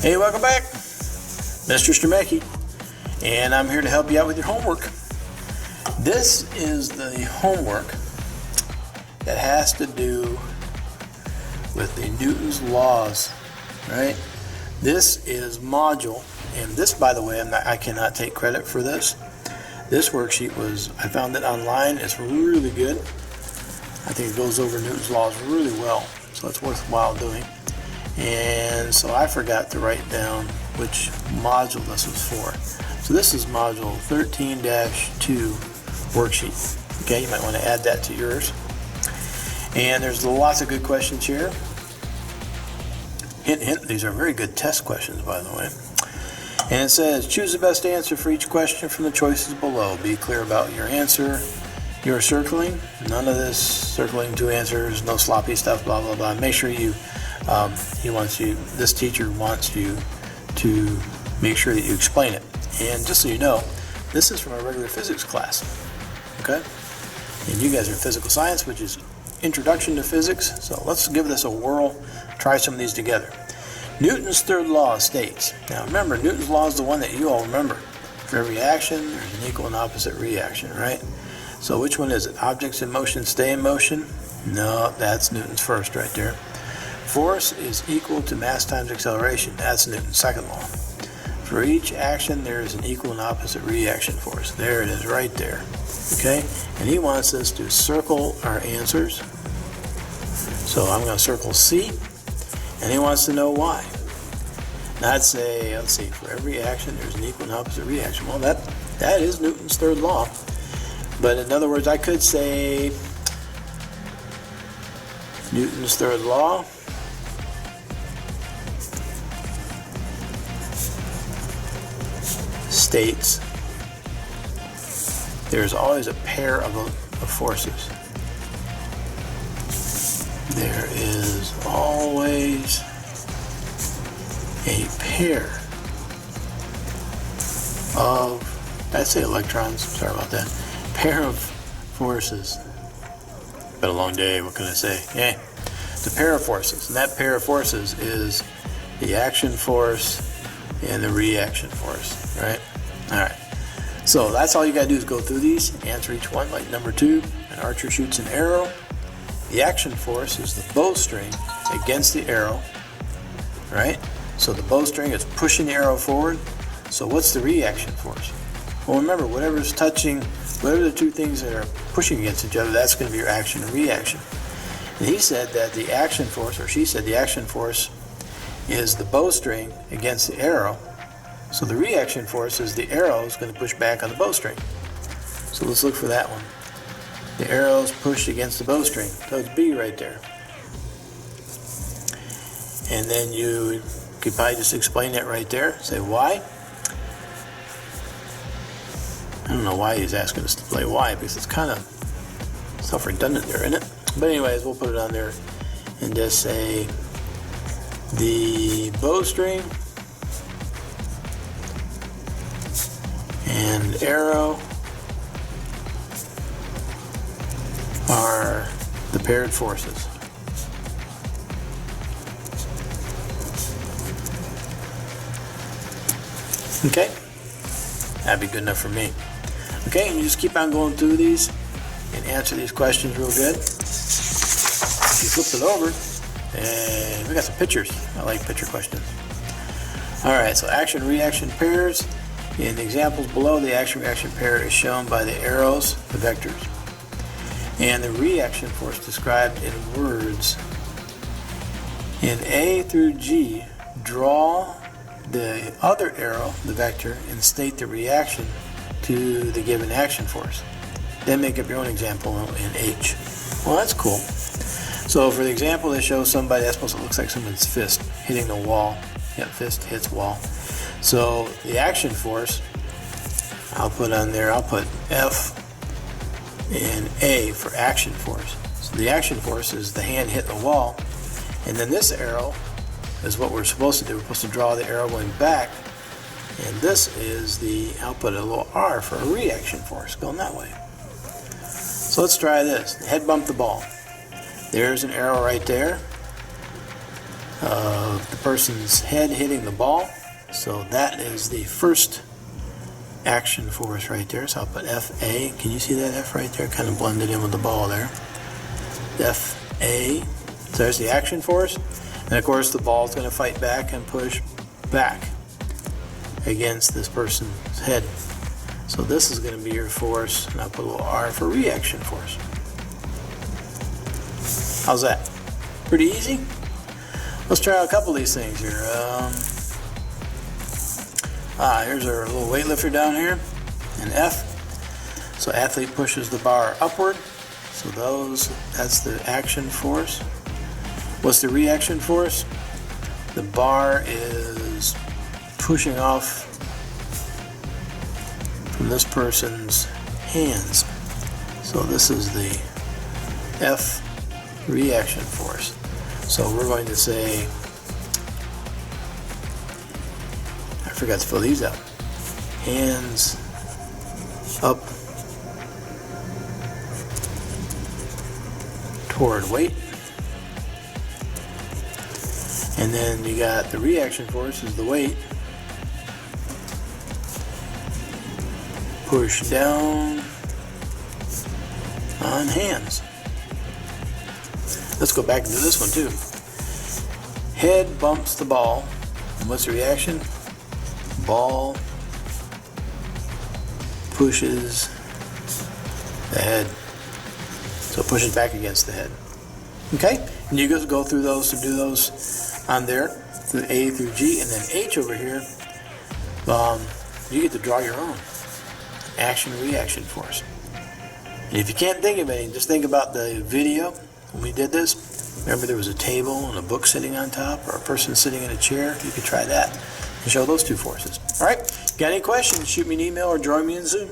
Hey, welcome back. Mr. Stremecki, and I'm here to help you out with your homework. This is the homework that has to do with the Newton's laws, right? This is module, and this, by the way, I cannot take credit for this. This worksheet I found it online. It's really good. I think it goes over Newton's laws really well, so it's worthwhile doing. And so I forgot to write down which module this was for. So this is module 13-2 worksheet. Okay, you might want to add that to yours. And there's lots of good questions here. Hint, hint, these are very good test questions, by the way. And it says, choose the best answer for each question from the choices below. Be clear about your answer. You're circling. None of this circling two answers, no sloppy stuff, blah, blah, blah. Make sure this teacher wants you to make sure that you explain it. And just so you know, this is from a regular physics class, okay? And you guys are in physical science, which is introduction to physics. So let's give this a whirl, try some of these together. Newton's third law states, now remember, Newton's law is the one that you all remember. For every action, there's an equal and opposite reaction, right? So which one is it? Objects in motion stay in motion? No, that's Newton's first right there. Force is equal to mass times acceleration. That's Newton's second law. For each action, there is an equal and opposite reaction force. There it is right there. Okay? And he wants us to circle our answers. So I'm going to circle C. And he wants to know why. Not say, let's see, for every action, there's an equal and opposite reaction. Well, that is Newton's third law. But in other words, I could say Newton's third law states there's always a pair of forces. There is always a pair of, I'd say electrons, sorry about that, pair of forces. Been a long day, what can I say? Yeah, the pair of forces, and that pair of forces is the action force and the reaction force, right? All right, so that's all you got to do is go through these, answer each one. Like number 2, an archer shoots an arrow. The action force is the bowstring against the arrow, right? So the bowstring is pushing the arrow forward. So what's the reaction force? Well, remember, whatever's touching, whatever the two things that are pushing against each other, that's going to be your action and reaction. And he said that the action force, or she said the action force is the bowstring against the arrow. So the reaction force is the arrow is going to push back on the bowstring. So let's look for that one. The arrow's pushed against the bowstring. So it's B right there. And then you could probably just explain that right there. Say why. I don't know why he's asking us to play why, because it's kind of self-redundant there, isn't it? But anyways, we'll put it on there and just say the bowstring and arrow are the paired forces. Okay? That'd be good enough for me. Okay, and you just keep on going through these and answer these questions real good. If you flip it over, and we got some pictures. I like picture questions. Alright, so action-reaction pairs. In the examples below, the action-reaction pair is shown by the arrows, the vectors, and the reaction force described in words. In A through G, draw the other arrow, the vector, and state the reaction to the given action force. Then make up your own example in H. Well, that's cool. So for the example, they show somebody, I suppose it looks like someone's fist hitting the wall. Yep, fist hits wall. So the action force, I'll put on there, I'll put F and A for action force. So the action force is the hand hitting the wall, and then this arrow is what we're supposed to do. We're supposed to draw the arrow going back, and this is the, I'll put a little R for a reaction force going that way. So let's try this. Head bump the ball. There's an arrow right there. the person's head hitting the ball. So that is the first action force right there. So I'll put FA. Can you see that F right there? Kind of blended in with the ball there. FA. So there's the action force. And of course the ball is going to fight back and push back against this person's head. So this is going to be your force, and I'll put a little R for reaction force. How's that? Pretty easy? Let's try out a couple of these things here. Here's our little weightlifter down here, an F. So athlete pushes the bar upward. So that's the action force. What's the reaction force? The bar is pushing off from this person's hands. So this is the F reaction force. So we're going to say, I forgot to fill these out. Hands up toward weight. And then you got the reaction force is the weight. Push down on hands. Let's go back into this one too. Head bumps the ball. And what's the reaction? Ball pushes the head. So it pushes back against the head. Okay? And you just go through those to do those on there, through A through G, and then H over here. You get to draw your own action reaction force. And if you can't think of anything, just think about the video when we did this. Remember there was a table and a book sitting on top, or a person sitting in a chair. You could try that and show those two forces. All right, got any questions, shoot me an email or join me in Zoom.